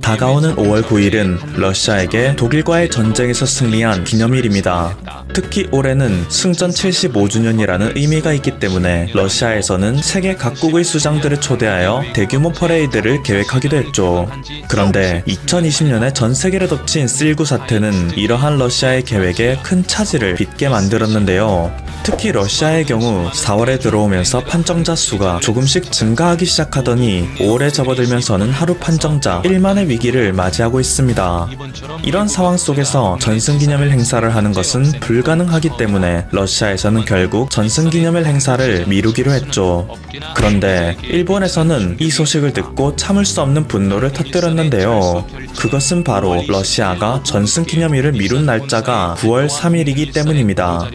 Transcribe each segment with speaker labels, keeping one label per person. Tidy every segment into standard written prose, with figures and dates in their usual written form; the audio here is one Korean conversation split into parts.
Speaker 1: 다가오는 5월 9일은 러시아에게 독일과의 전쟁에서 승리한 기념일입니다. 특히 올해는 승전 75주년이라는 의미가 있기 때문에 러시아에서는 세계 각국의 수장들을 초대하여 대규모 퍼레이드를 계획하기도 했죠. 그런데 2020년에 전 세계를 덮친 쓸구 사태는 이러한 러시아의 계획에 큰 차질을 빚게 만들었는데요. 특히 러시아의 경우 4월에 들어오면서 판정자 수가 조금씩 증가하기 시작하더니 5월에 접어들면서는 하루 판정자 1만의 위기를 맞이하고 있습니다. 이런 상황 속에서 전승기념일 행사를 하는 것은 불가능하기 때문에 러시아에서는 결국 전승기념일 행사를 미루기로 했죠. 그런데 일본에서는 이 소식을 듣고 참을 수 없는 분노를 터뜨렸는데요. 그것은 바로 러시아가 전승기념일을 미룬 날짜가 9월 3일이기 때문입니다.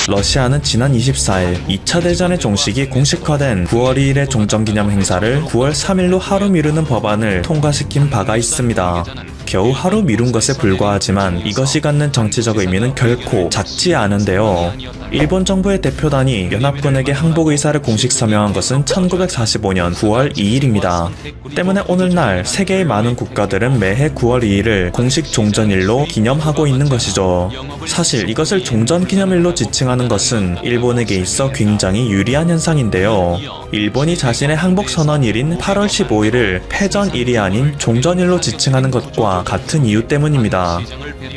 Speaker 1: 러시아는 지난 24일 2차 대전의 종식이 공식화된 9월 2일의 종전기념 행사를 9월 3일로 하루 미루는 법안을 통과시킨 바가 있습니다. 겨우 하루 미룬 것에 불과하지만 이것이 갖는 정치적 의미는 결코 작지 않은데요. 일본 정부의 대표단이 연합군에게 항복 의사를 공식 서명한 것은 1945년 9월 2일입니다. 때문에 오늘날 세계의 많은 국가들은 매해 9월 2일을 공식 종전일로 기념하고 있는 것이죠. 사실 이것을 종전기념일로 지칭하는 것은 일본에게 있어 굉장히 유리한 현상인데요. 일본이 자신의 항복선언일인 8월 15일을 패전일이 아닌 종전일로 지칭하는 것과 같은 이유 때문입니다.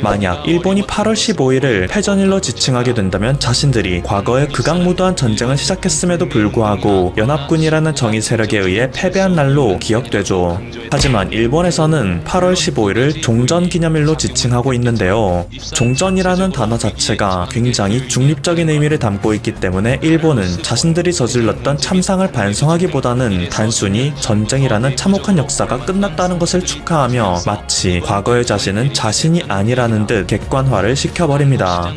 Speaker 1: 만약 일본이 8월 15일을 패전일로 지칭하게 된다면 자신들이 과거에 극악무도한 전쟁을 시작했음에도 불구하고 연합군이라는 정의 세력에 의해 패배한 날로 기억되죠. 하지만 일본에서는 8월 15일을 종전기념일로 지칭하고 있는데요. 종전이라는 단어 자체가 굉장히 중립적인 의미를 담고 있기 때문에 일본은 자신들이 저질렀던 참상을 반성하기보다는 단순히 전쟁이라는 참혹한 역사가 끝났다는 것을 축하하며 마치 과거의 자신은 자신이 아니라는 듯 객관화를 시켜버립니다.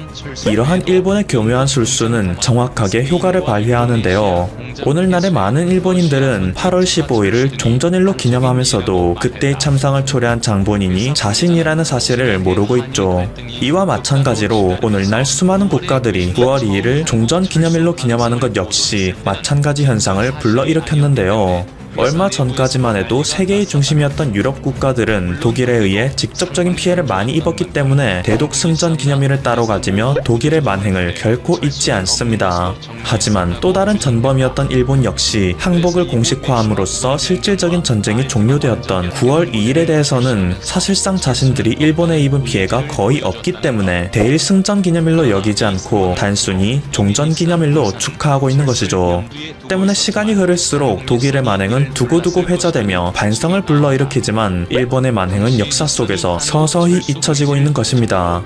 Speaker 1: 이러한 일본의 교묘한 술수는 정확하게 효과를 발휘하는데요. 오늘날의 많은 일본인들은 8월 15일을 종전일로 기념하면서도 그때의 참상을 초래한 장본인이 자신이라는 사실을 모르고 있죠. 이와 마찬가지로 오늘날 수많은 국가들이 9월 2일을 종전기념일로 기념하는 것 역시 마찬가지 현상을 불러일으켰는데요. 얼마 전까지만 해도 세계의 중심이었던 유럽 국가들은 독일에 의해 직접적인 피해를 많이 입었기 때문에 대독 승전 기념일을 따로 가지며 독일의 만행을 결코 잊지 않습니다. 하지만 또 다른 전범이었던 일본 역시 항복을 공식화함으로써 실질적인 전쟁이 종료되었던 9월 2일에 대해서는 사실상 자신들이 일본에 입은 피해가 거의 없기 때문에 대일 승전 기념일로 여기지 않고 단순히 종전 기념일로 축하하고 있는 것이죠. 때문에 시간이 흐를수록 독일의 만행은 두고두고 회자되며 반성을 불러일으키지만 일본의 만행은 역사 속에서 서서히 잊혀지고 있는 것입니다.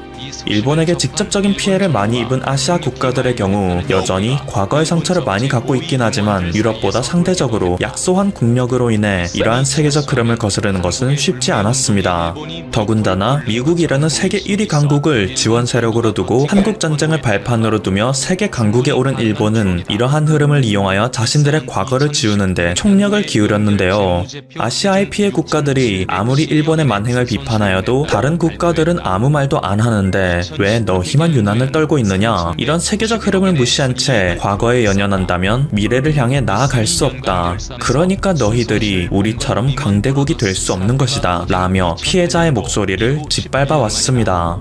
Speaker 1: 일본에게 직접적인 피해를 많이 입은 아시아 국가들의 경우 여전히 과거의 상처를 많이 갖고 있긴 하지만 유럽보다 상대적으로 약소한 국력으로 인해 이러한 세계적 흐름을 거스르는 것은 쉽지 않았습니다. 더군다나 미국이라는 세계 1위 강국을 지원 세력으로 두고 한국전쟁을 발판으로 두며 세계 강국에 오른 일본은 이러한 흐름을 이용하여 자신들의 과거를 지우는데 총력을 기울였는데요. 아시아의 피해 국가들이 아무리 일본의 만행을 비판하여도 다른 국가들은 아무 말도 안 하는데 왜 너희만 유난을 떨고 있느냐? 이런 세계적 흐름을 무시한 채 과거에 연연한다면 미래를 향해 나아갈 수 없다. 그러니까 너희들이 우리처럼 강대국이 될 수 없는 것이다. 라며 피해자의 목소리를 짓밟아 왔습니다.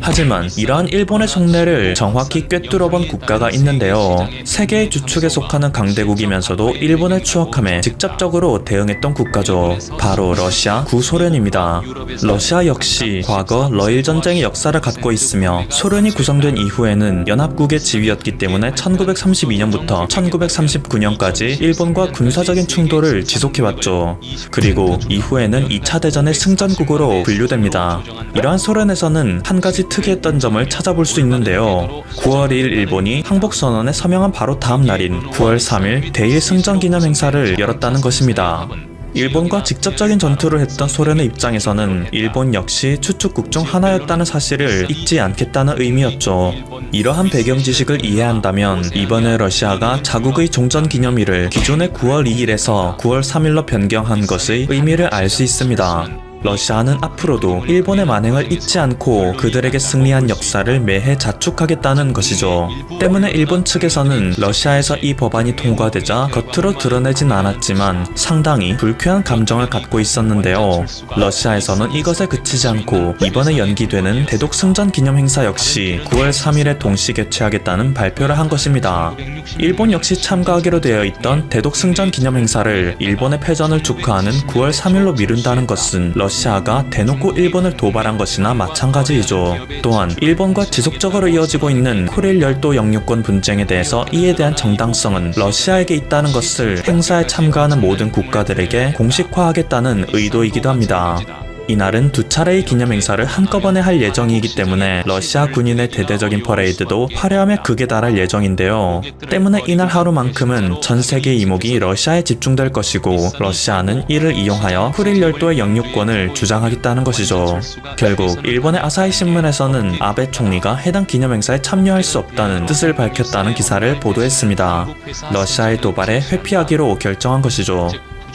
Speaker 1: 하지만 이러한 일본의 속내를 정확히 꿰뚫어본 국가가 있는데요. 세계의 주축에 속하는 강대국이면서도 일본을 추억함에 직접적으로 대응했던 국가죠. 바로 러시아, 구소련입니다. 러시아 역시 과거 러일 전쟁의 역사를 갖고 있으며 소련이 구성된 이후에는 연합국의 지위였기 때문에 1932년부터 1939년까지 일본과 군사적인 충돌을 지속해왔죠. 그리고 이후에는 2차 대전의 승전국으로 분류됩니다. 이러한 소련에서는 한 가지 특이했던 점을 찾아볼 수 있는데요. 9월 2일 일본이 항복선언에 서명한 바로 다음 날인 9월 3일 대일 승전 기념 행사를 열었다는 것입니다. 일본과 직접적인 전투를 했던 소련의 입장에서는 일본 역시 추축국 중 하나였다는 사실을 잊지 않겠다는 의미였죠. 이러한 배경 지식을 이해한다면 이번에 러시아가 자국의 종전 기념일을 기존의 9월 2일에서 9월 3일로 변경한 것의 의미를 알 수 있습니다. 러시아는 앞으로도 일본의 만행을 잊지 않고 그들에게 승리한 역사를 매해 자축하겠다는 것이죠. 때문에 일본 측에서는 러시아에서 이 법안이 통과되자 겉으로 드러내진 않았지만 상당히 불쾌한 감정을 갖고 있었는데요. 러시아에서는 이것에 그치지 않고 이번에 연기되는 대독 승전 기념 행사 역시 9월 3일에 동시 개최하겠다는 발표를 한 것입니다. 일본 역시 참가하기로 되어 있던 대독 승전 기념 행사를 일본의 패전을 축하하는 9월 3일로 미룬다는 것은 러시아가 대놓고 일본을 도발한 것이나 마찬가지이죠. 또한 일본과 지속적으로 이어지고 있는 쿠릴 열도 영유권 분쟁에 대해서 이에 대한 정당성은 러시아에게 있다는 것을 행사에 참가하는 모든 국가들에게 공식화하겠다는 의도이기도 합니다. 이날은 두 차례의 기념 행사를 한꺼번에 할 예정이기 때문에 러시아 군인의 대대적인 퍼레이드도 화려함에 극에 달할 예정인데요. 때문에 이날 하루만큼은 전 세계의 이목이 러시아에 집중될 것이고 러시아는 이를 이용하여 쿠릴 열도의 영유권을 주장하겠다는 것이죠. 결국 일본의 아사히 신문에서는 아베 총리가 해당 기념 행사에 참여할 수 없다는 뜻을 밝혔다는 기사를 보도했습니다. 러시아의 도발에 회피하기로 결정한 것이죠.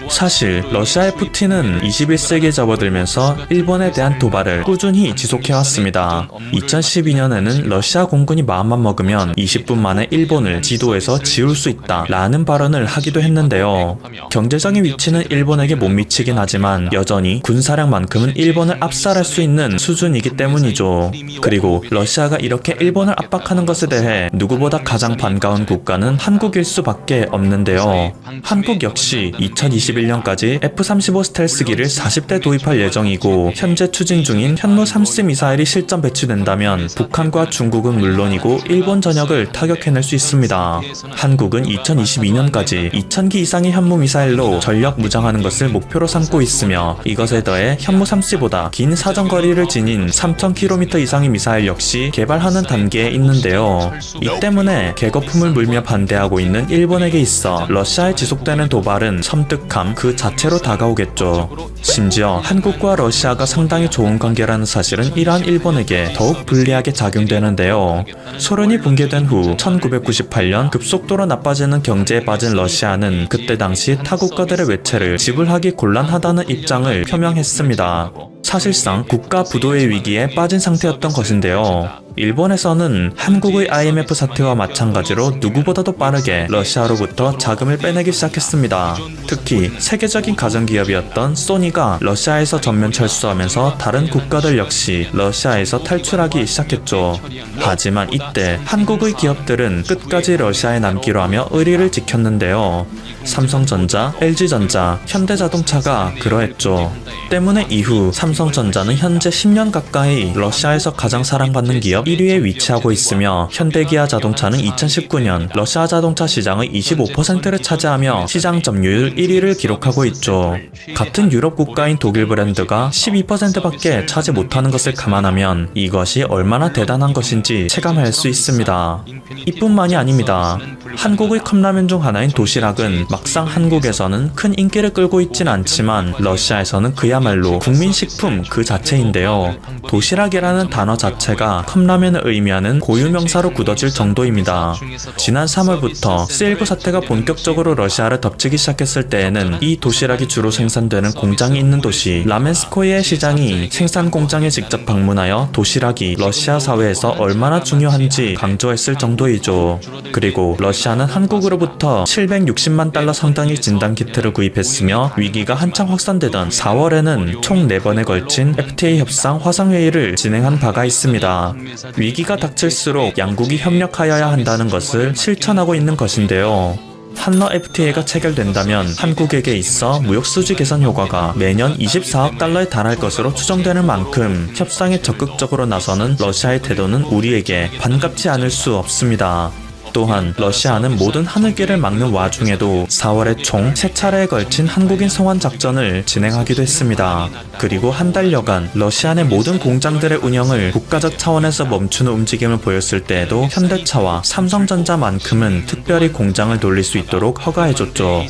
Speaker 1: 사실 러시아의 푸틴은 21세기에 접어들면서 일본에 대한 도발을 꾸준히 지속해왔습니다. 2012년에는 러시아 공군이 마음만 먹으면 20분 만에 일본을 지도에서 지울 수 있다 라는 발언을 하기도 했는데요. 경제적인 위치는 일본에게 못 미치긴 하지만 여전히 군사력만큼은 일본을 압살할 수 있는 수준이기 때문이죠. 그리고 러시아가 이렇게 일본을 압박하는 것에 대해 누구보다 가장 반가운 국가는 한국일 수밖에 없는데요. 한국 역시 2021년까지 F-35 스텔스기를 40대 도입할 예정이고 현재 추진 중인 현무 3스 미사일이 실전 배치된다면 북한과 중국은 물론이고 일본 전역을 타격해낼 수 있습니다. 한국은 2022년까지 2000기 이상의 현무 미사일로 전력 무장하는 것을 목표로 삼고 있으며 이것에 더해 현무 3C보다 긴 사정거리를 지닌 3000km 이상의 미사일 역시 개발하는 단계에 있는데요. 이 때문에 개거품을 물며 반대하고 있는 일본에게 있어 러시아에 지속되는 도발은 섬뜩함 그 자체로 다가오겠죠. 심지어 한국과 러시아가 상당히 좋은 관계라는 사실은 이러한 일본에게 더욱 불리하게 작용되는데요. 소련이 붕괴된 후 1998년 급속도로 나빠지는 경제에 빠진 러시아는 그때 당시 타국가들의 외채를 지불하기 곤란하다는 입장을 표명했습니다. 사실상 국가 부도의 위기에 빠진 상태였던 것인데요. 일본에서는 한국의 IMF 사태와 마찬가지로 누구보다도 빠르게 러시아로부터 자금을 빼내기 시작했습니다. 특히 세계적인 가전기업이었던 소니가 러시아에서 전면 철수하면서 다른 국가들 역시 러시아에서 탈출하기 시작했죠. 하지만 이때 한국의 기업들은 끝까지 러시아에 남기로 하며 의리를 지켰는데요. 삼성전자, LG전자, 현대자동차가 그러했죠. 때문에 이후 삼성전자는 현재 10년 가까이 러시아에서 가장 사랑받는 기업 1위에 위치하고 있으며 현대기아 자동차는 2019년 러시아 자동차 시장의 25%를 차지하며 시장 점유율 1위를 기록하고 있죠. 같은 유럽 국가인 독일 브랜드가 12%밖에 차지 못하는 것을 감안하면 이것이 얼마나 대단한 것인지 체감할 수 있습니다. 이뿐만이 아닙니다. 한국의 컵라면 중 하나인 도시락은 막상 한국에서는 큰 인기를 끌고 있진 않지만 러시아에서는 그야말로 국민식품 그 자체인데요. 도시락이라는 단어 자체가 컵라면을 의미하는 고유명사로 굳어질 정도입니다. 지난 3월부터 C19 사태가 본격적으로 러시아를 덮치기 시작했을 때에는 이 도시락이 주로 생산되는 공장이 있는 도시 라멘스코이의 시장이 생산 공장에 직접 방문하여 도시락이 러시아 사회에서 얼마나 중요한지 강조했을 정도이죠. 그리고 러시아는 한국으로부터 760만 달러 상당의 진단키트를 구입했으며 위기가 한창 확산되던 4월에는 총 4번에 걸친 FTA 협상 화상회의를 진행한 바가 있습니다. 위기가 닥칠수록 양국이 협력하여야 한다는 것을 실천하고 있는 것인데요. 한러 FTA가 체결된다면 한국에게 있어 무역수지 개선 효과가 매년 24억 달러에 달할 것으로 추정되는 만큼 협상에 적극적으로 나서는 러시아의 태도는 우리에게 반갑지 않을 수 없습니다. 또한 러시아는 모든 하늘길을 막는 와중에도 4월에 총 3차례에 걸친 한국인 송환 작전을 진행하기도 했습니다. 그리고 한 달여간 러시아 내 모든 공장들의 운영을 국가적 차원에서 멈추는 움직임을 보였을 때에도 현대차와 삼성전자만큼은 특별히 공장을 돌릴 수 있도록 허가해줬죠.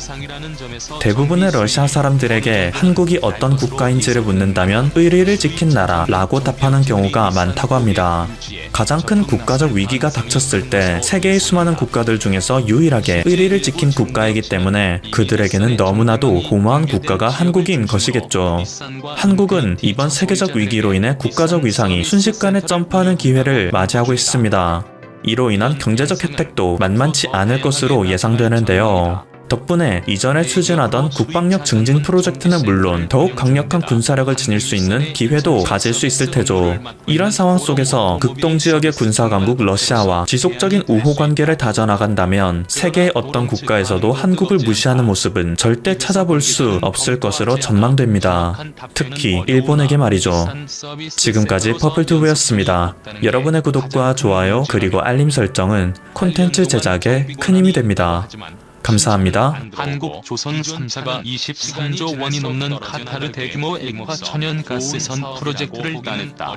Speaker 1: 대부분의 러시아 사람들에게 한국이 어떤 국가인지를 묻는다면 의리를 지킨 나라라고 답하는 경우가 많다고 합니다. 가장 큰 국가적 위기가 닥쳤을 때 세계의 수많은 국가들 중에서 유일하게 의리를 지킨 국가이기 때문에 그들에게는 너무나도 고마운 국가가 한국인 것이겠죠. 한국은 이번 세계적 위기로 인해 국가적 위상이 순식간에 점프하는 기회를 맞이하고 있습니다. 이로 인한 경제적 혜택도 만만치 않을 것으로 예상되는데요. 덕분에 이전에 추진하던 국방력 증진 프로젝트는 물론 더욱 강력한 군사력을 지닐 수 있는 기회도 가질 수 있을 테죠. 이런 상황 속에서 극동 지역의 군사 강국 러시아와 지속적인 우호 관계를 다져나간다면 세계의 어떤 국가에서도 한국을 무시하는 모습은 절대 찾아볼 수 없을 것으로 전망됩니다. 특히 일본에게 말이죠. 지금까지 퍼플튜브였습니다. 여러분의 구독과 좋아요 그리고 알림 설정은 콘텐츠 제작에 큰 힘이 됩니다. 감사합니다.
Speaker 2: 한국 조선 3사가 23조 원이 넘는 카타르 대규모 액화 천연가스선 프로젝트를 따냈다.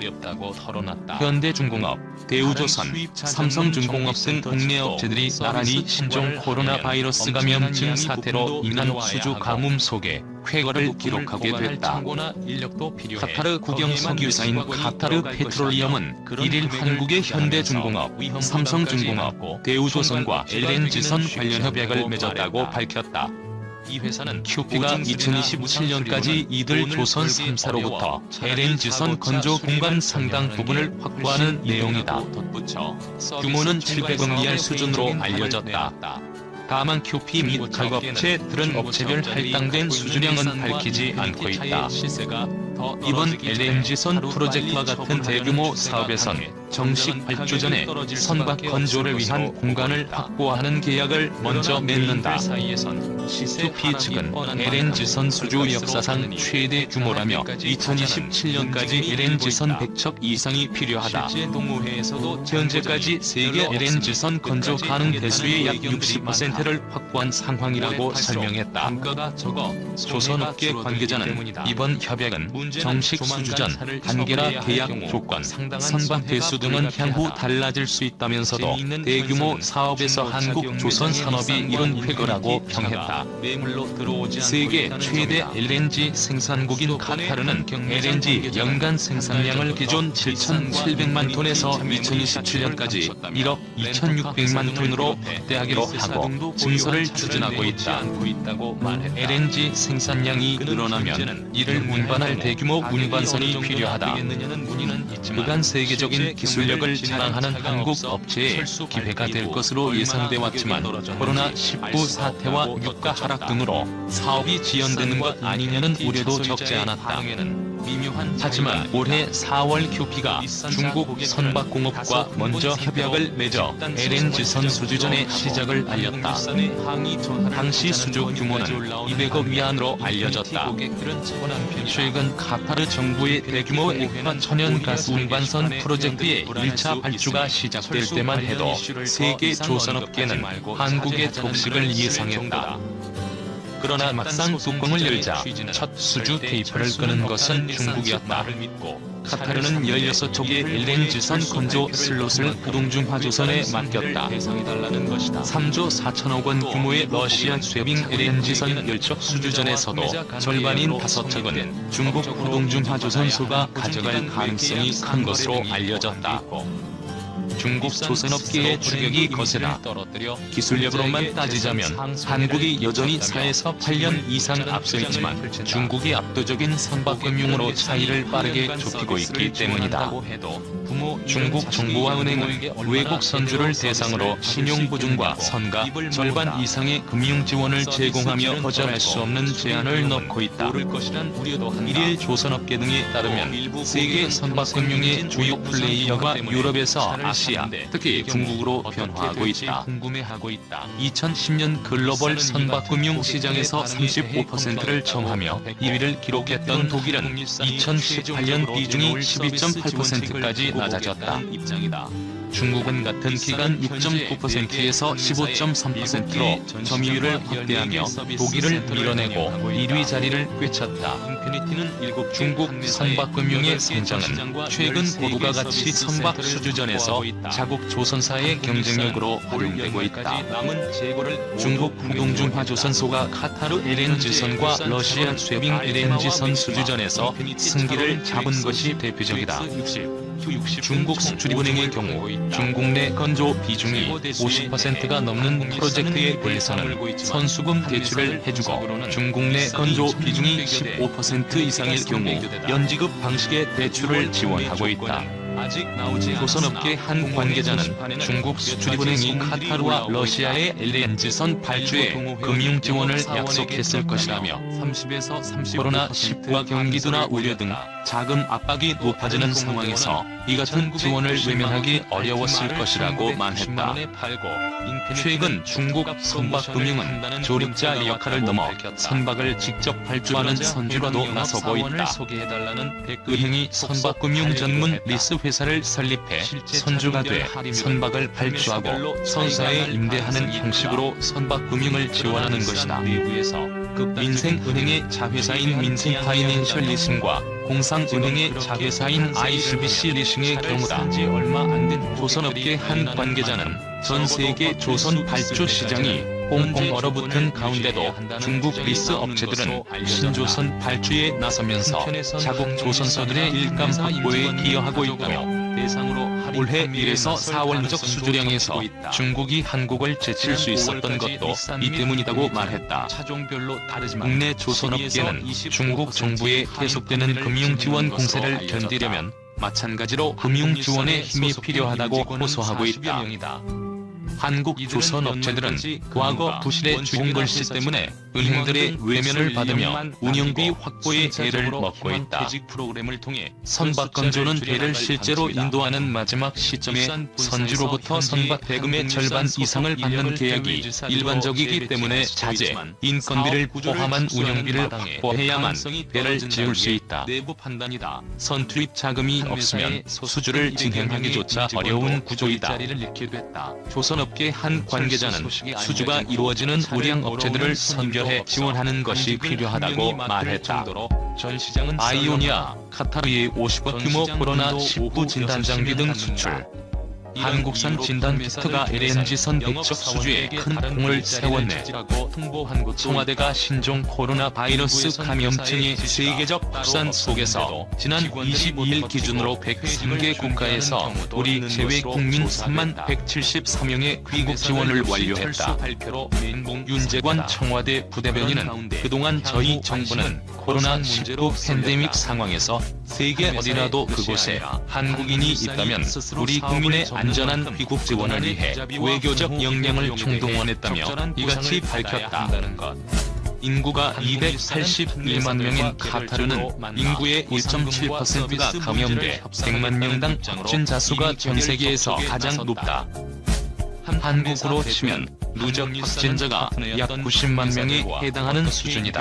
Speaker 2: 현대중공업, 대우조선, 삼성중공업 등 국내 업체들이 나란히 신종 코로나 바이러스 감염증 사태로 인한 수주 가뭄 속에 쾌거를 기록하게 됐다. 카타르 국영 석유사인 카타르 페트롤리엄은 1일 한국의 현대중공업, 삼성중공업, 대우조선과 LNG선 관련 협약을 맺었다고 밝혔다. 이 회사는 QP가 2027년까지 이들 조선 3사로부터 LNG선 건조 공간 상당 부분을 확보하는 내용이다. 규모는 700억 리알 수준으로 알려졌다. 다만 QP 및 가업체들은 업체별 할당된 수주량은 밝히지 않고 있다. 이번 LNG선 프로젝트와 같은 대규모 사업에선 정식 발주 전에 선박 건조를 위한 공간을 확보하는 계약을 먼저 맺는다. QP 측은 LNG선 수주 역사상 최대 규모라며 2027년까지 LNG선 100척 이상이 필요하다. 현재까지 세계 LNG선 건조 가능 대수의 약 60%를 확보한 상황이라고 설명했다. 조선업계 관계자는 이번 협약은 정식 수주 전 단계라 계약 조건, 선박 대수 등은 향후 달라질 수 있다면서도 대규모 사업에서 한국 조선 산업이 이룬 쾌거라고 평했다. 세계 최대 LNG 생산국인 카타르는 LNG 연간 생산량을 기존 7,700만 톤에서 2027년까지 1억 2,600만 톤으로 확대하기로 하고 증설을 추진하고 있다. LNG 생산량이 늘어나면 이를 운반할 대규모 운반선이 필요하다. 그간 세계적인 기술력을 자랑하는 한국 업체의 기회가 될 것으로 예상돼 왔지만 코로나19 사태와 유가 하락 등으로 사업이 지연되는 것 아니냐는 우려도 적지 않았다. 하지만 올해 4월 QP가 중국 선박공업과 먼저 협약을 맺어 LNG선 수주전의 시작을 알렸다. 당시 수주 규모는 200억 위안으로 알려졌다. 최근 카타르 정부의 대규모 액화 천연가스 운반선 프로젝트의 1차 발주가 시작될 때만 해도 세계 조선업계는 한국의 독식을 예상했다. 그러나 막상 뚜껑을 열자 첫 수주 테이프를 끄는 것은 중국이었다. 카타르는 16척의 LNG선 건조 슬롯을 부동중화조선에 맡겼다. 3조 4천억 원 규모의 러시아 쇠빙 LNG선 10척 수주전에서도 절반인 5척은 중국 부동중화조선소가 가져갈 가능성이 큰 것으로 알려졌다. 중국 조선업계의 추격이 거세다. 기술력으로만 따지자면 한국이 여전히 4에서 8년 이상 앞서 있지만 중국이 압도적인 선박금융으로 차이를 빠르게 좁히고 있기 때문이다. 중국 정부와 은행은 외국 선주를 대상으로 신용보증과 선가 절반 이상의 금융 지원을 제공하며 거절할 수 없는 제한을 넣고 있다. 1일 조선업계 등에 따르면 세계 선박금융의 주요 플레이어가 유럽에서 아시아, 특히 중국으로 변화하고 있다. 2010년 글로벌 선박금융 시장에서 35%를 점하며 2위를 기록했던 독일은 2018년 비중이 12.8%까지 낮아졌다. 중국은 같은 기간 6.9%에서 15.3%로 점유율을 확대하며 독일을 밀어내고 1위 자리를 꿰찼다. 중국 선박금융의 성장은 최근 고부가 가치 선박 수주전에서 자국 조선사의 경쟁력으로 활용되고 있다. 중국 부동중화조선소가 카타르 LNG선과 러시아 쇠빙 LNG선 수주전에서 승기를 잡은 것이 대표적이다. 중국 수출입은행의 경우 중국 내 건조 비중이 50%가 넘는 프로젝트에 대해서는 선수금 대출을 해주고 중국 내 건조 비중이 15% 이상일 경우 연지급 방식의 대출을 지원하고 있다. 조선업계 한 관계자는 중국 수출입은행이 카타르와 러시아의 LNG선 발주에 금융 지원을 약속했을 것이라며 코로나19와 경기도나 우려 등 자금 압박이 높아지는 상황에서 이 같은 지원을 외면하기 어려웠을 것이라고 말했다. 최근 중국 선박금융은 조립자 역할을 넘어 선박을 직접 발주하는 선주로도 나서고 있다. 은행이 선박금융 전문 리스 회사를 설립해 선주가 돼 선박을 발주하고 선사에 임대하는 형식으로 선박금융을 지원하는 것이다. 민생은행의 자회사인 민생파이낸셜 리싱과 공상은행의 자회사인 ICBC 리싱의 경우다. 조선업계 한 관계자는 전 세계 조선 발주 시장이 꽁꽁 얼어붙은 가운데도 중국 리스 업체들은 신조선 발주에 나서면서 자국 조선사들의 일감 확보에 기여하고 있다며 올해 1에서 4월 누적 수주량에서 중국이 한국을 제칠 수 있었던 것도 이 때문이라고 말했다. 국내 조선업계는 중국 정부의 계속되는 금융지원 공세를 견디려면 마찬가지로 금융지원의 힘이 필요하다고 호소하고 있다. 한국 조선업체들은 과거 부실의 주공글씨 때문에 은행들의 외면을 받으며 운영비 확보에 애를 먹고 있다. 선박 건조는 배를 실제로 인도하는 마지막 시점에 선주로부터 선박 대금의 절반 이상을 받는 계약이 일반적이기 때문에 자재, 인건비를 포함한 운영비를 확보해야만 배를 지을 수 있다. 선투입 자금이 없으면 수주를 진행하기조차 어려운 구조이다. 조선업계 한 관계자는 수주가 이루어지는 우량 업체들을 선별해 지원하는 것이 필요하다고 말했다. 아이오니아, 카타르의 50억 규모 코로나19 진단장비 등 수출, 한국산 진단키트가 LNG선 백적 수주에 큰 공을 세웠네. 청와대가 신종 코로나 바이러스 감염증의 세계적 확산 속에서 지난 22일 기준으로 103개 국가에서 우리 제외 국민 3만 173명의 귀국 지원을 완료했다. 윤재관 청와대 부대변인은 그동안 저희 정부는 코로나19 팬데믹 상황에서 세계 어디라도 그곳에 한국인이 있다면 우리 국민의 안전한 귀국 지원을 위해 외교적 역량을 총동원했다며 이같이 밝혔다. 인구가 281만 명인 카타르는 인구의 1.7%가 감염돼 100만 명당 확진자 수가 전 세계에서 가장 높다. 한국으로 치면 누적 확진자가 약 90만 명에 해당하는 수준이다.